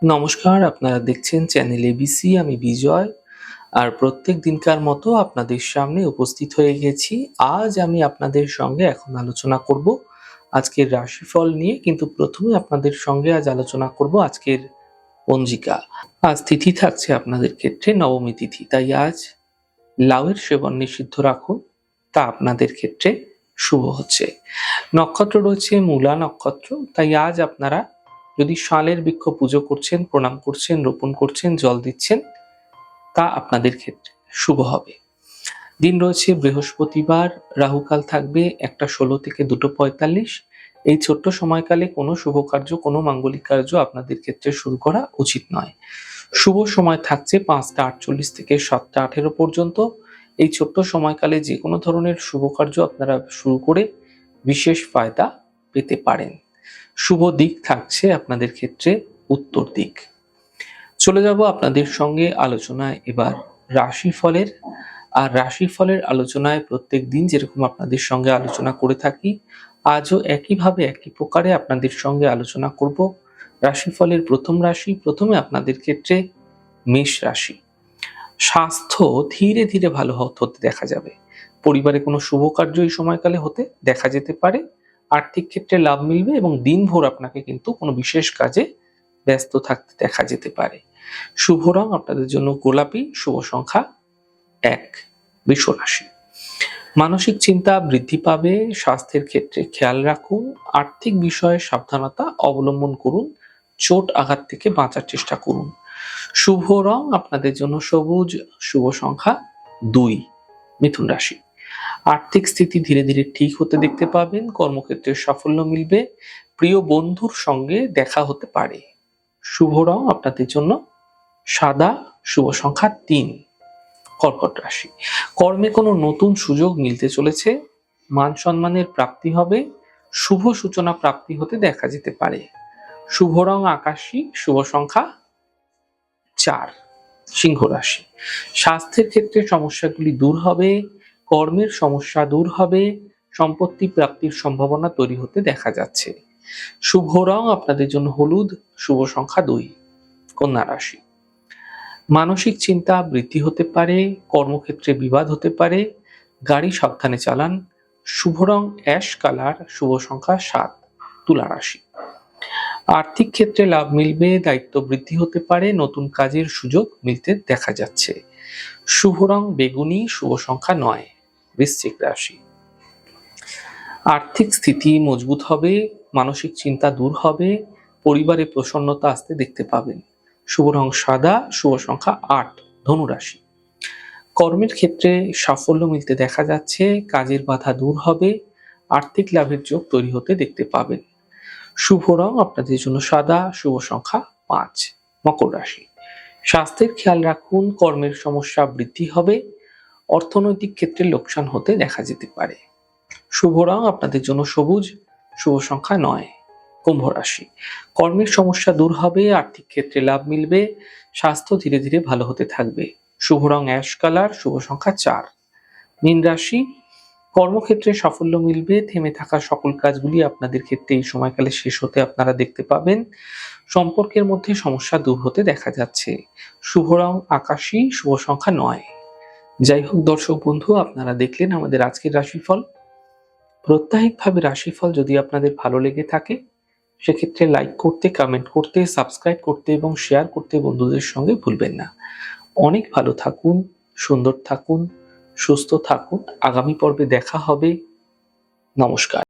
নমস্কার, আপনারা দেখছেন চ্যানেল এবিসি। আমি বিজয়। আর প্রত্যেক দিনকার মতো আপনাদের সামনে উপস্থিত হয়ে গেছি। আজ আমি আপনাদের সঙ্গে এখন আলোচনা করব আজকের রাশিফল নিয়ে, কিন্তু প্রথমে আপনাদের সঙ্গে আজ আলোচনা করব আজকের পঞ্জিকা। আজ তিথি থাকছে আপনাদের ক্ষেত্রে নবমী তিথি, তাই আজ লাউয়ের সেবন নিষিদ্ধ রাখুন, তা আপনাদের ক্ষেত্রে শুভ হচ্ছে। নক্ষত্র রয়েছে মূলা নক্ষত্র, তাই আজ আপনারা যদি শালের বৃক্ষ পুজো করছেন, প্রণাম করছেন, রোপণ করছেন, জল দিচ্ছেন, তা আপনাদের ক্ষেত্রে শুভ হবে। দিন রয়েছে বৃহস্পতিবার, রাহুকাল থাকবে 1টা 16 থেকে 2টা 45। এই ছোট্ট সময়কালে কোনো শুভ কার্য, কোনো মাঙ্গলিক কার্য আপনাদের ক্ষেত্রে শুরু করা উচিত নয়। শুভ সময় থাকছে 5টা 48 থেকে 7টা 18 পর্যন্ত। এই ছোট্ট সময়কালে যে কোনো ধরনের শুভ কার্য আপনারা শুরু করে বিশেষ ফায়দা পেতে পারেন। শুভ দিক থাকছে আপনাদের ক্ষেত্রে উত্তর দিক। চলে যাব আপনাদের সঙ্গে আলোচনায় এবার রাশিফলের। আর রাশিফলের আলোচনায় প্রত্যেক দিন যেরকম আপনাদের সঙ্গে আলোচনা করে থাকি, আজও একইভাবে একই প্রকারে আপনাদের সঙ্গে আলোচনা করব রাশিফলের প্রথম রাশি। প্রথমে আপনাদের ক্ষেত্রে মেষ রাশি। স্বাস্থ্য ধীরে ধীরে ভালো হতে দেখা যাবে। পরিবারে কোনো শুভ কার্য এই সময়কালে হতে দেখা যেতে পারে। আর্থিক ক্ষেত্রে লাভ মিলবে এবং দিনভর আপনাকে কিন্তু কোনো বিশেষ কাজে ব্যস্ত থাকতে দেখা যেতে পারে। শুভ রং আপনাদের জন্য গোলাপি, শুভ সংখ্যা 1। বৃষ রাশি। মানসিক চিন্তা বৃদ্ধি পাবে, স্বাস্থ্যের ক্ষেত্রে খেয়াল রাখুন, আর্থিক বিষয়ে সাবধানতা অবলম্বন করুন, চোট আঘাত থেকে বাঁচার চেষ্টা করুন। শুভ রং আপনাদের জন্য সবুজ, শুভ সংখ্যা 2। মিথুন রাশি। আর্থিক স্থিতি ধীরে ধীরে ঠিক হতে দেখতে পাবেন, কর্মক্ষেত্রে সাফল্য মিলবে, প্রিয় বন্ধুর সঙ্গে দেখা হতে পারে। শুভ রং আপনাদের জন্য সাদা, শুভ সংখ্যা 3। কর্কট রাশি। কর্মে কোনো নতুন সুযোগ মিলতে চলেছে, মান সম্মানের প্রাপ্তি হবে, শুভ সূচনা প্রাপ্তি হতে দেখা যেতে পারে। শুভ রং আকাশী, শুভ সংখ্যা 4। সিংহ রাশি। স্বাস্থ্যের ক্ষেত্রে সমস্যাগুলি দূর হবে, কর্মের সমস্যা দূর হবে, সম্পত্তি প্রাপ্তির সম্ভাবনা তৈরি হতে দেখা যাচ্ছে। শুভ রং আপনাদের জন্য হলুদ, শুভ সংখ্যা 2। কন্যা রাশি। মানসিক চিন্তা বৃদ্ধি হতে পারে, কর্মক্ষেত্রে বিবাদ হতে পারে, গাড়ি সাবধানে চালান। শুভ রং অ্যাশ কালার, শুভ সংখ্যা 7। তুলা রাশি। আর্থিক ক্ষেত্রে লাভ মিলবে, দায়িত্ব বৃদ্ধি হতে পারে, নতুন কাজের সুযোগ মিলতে দেখা যাচ্ছে। শুভ রং বেগুনি, শুভ সংখ্যা 9। বৃশ্চিক রাশি। আর্থিক স্থিতি মজবুত হবে, মানসিক চিন্তা দূর হবে, পরিবারে প্রসন্নতা আসতে দেখতে পাবেন। শুভ রং সাদা, শুভ সংখ্যা 8। ধনু রাশি। কর্মের ক্ষেত্রে সাফল্য মিলতে দেখা যাচ্ছে, কাজের বাধা দূর হবে, আর্থিক লাভের যোগ তৈরি হতে দেখতে পাবেন। শুভ রং আপনাদের জন্য সাদা, শুভ সংখ্যা 5। মকর রাশি। স্বাস্থ্যের খেয়াল রাখুন, কর্মের সমস্যা বৃদ্ধি হবে, অর্থনৈতিক ক্ষেত্রে লোকসান হতে দেখা যেতে পারে। শুভ রং আপনাদের জন্য সবুজ, শুভ সংখ্যা 9। কুম্ভ রাশি। কর্মের সমস্যা দূর হবে, আর্থিক ক্ষেত্রে লাভ মিলবে, স্বাস্থ্য ধীরে ধীরে ভালো হতে থাকবে। শুভ রং অ্যাশ কালার, শুভ সংখ্যা 4। মীন রাশি। কর্মক্ষেত্রে সাফল্য মিলবে, থেমে থাকা সকল কাজগুলি আপনাদের ক্ষেত্রে এই সময়কালে শেষ হতে আপনারা দেখতে পাবেন। সম্পর্কের মধ্যে সমস্যা দূর হতে দেখা যাচ্ছে। শুভ রং আকাশী, শুভ সংখ্যা 9। যাই হোক দর্শক বন্ধু, আপনারা দেখলেন আমাদের আজকের রাশিফল। প্রত্যাহিকভাবে রাশিফল যদি আপনাদের ভালো লেগে থাকে, সেক্ষেত্রে লাইক করতে, কমেন্ট করতে, সাবস্ক্রাইব করতে এবং শেয়ার করতে বন্ধুদের সঙ্গে ভুলবেন না। অনেক ভালো থাকুন, সুন্দর থাকুন, সুস্থ থাকুন। আগামী পর্বে দেখা হবে। নমস্কার।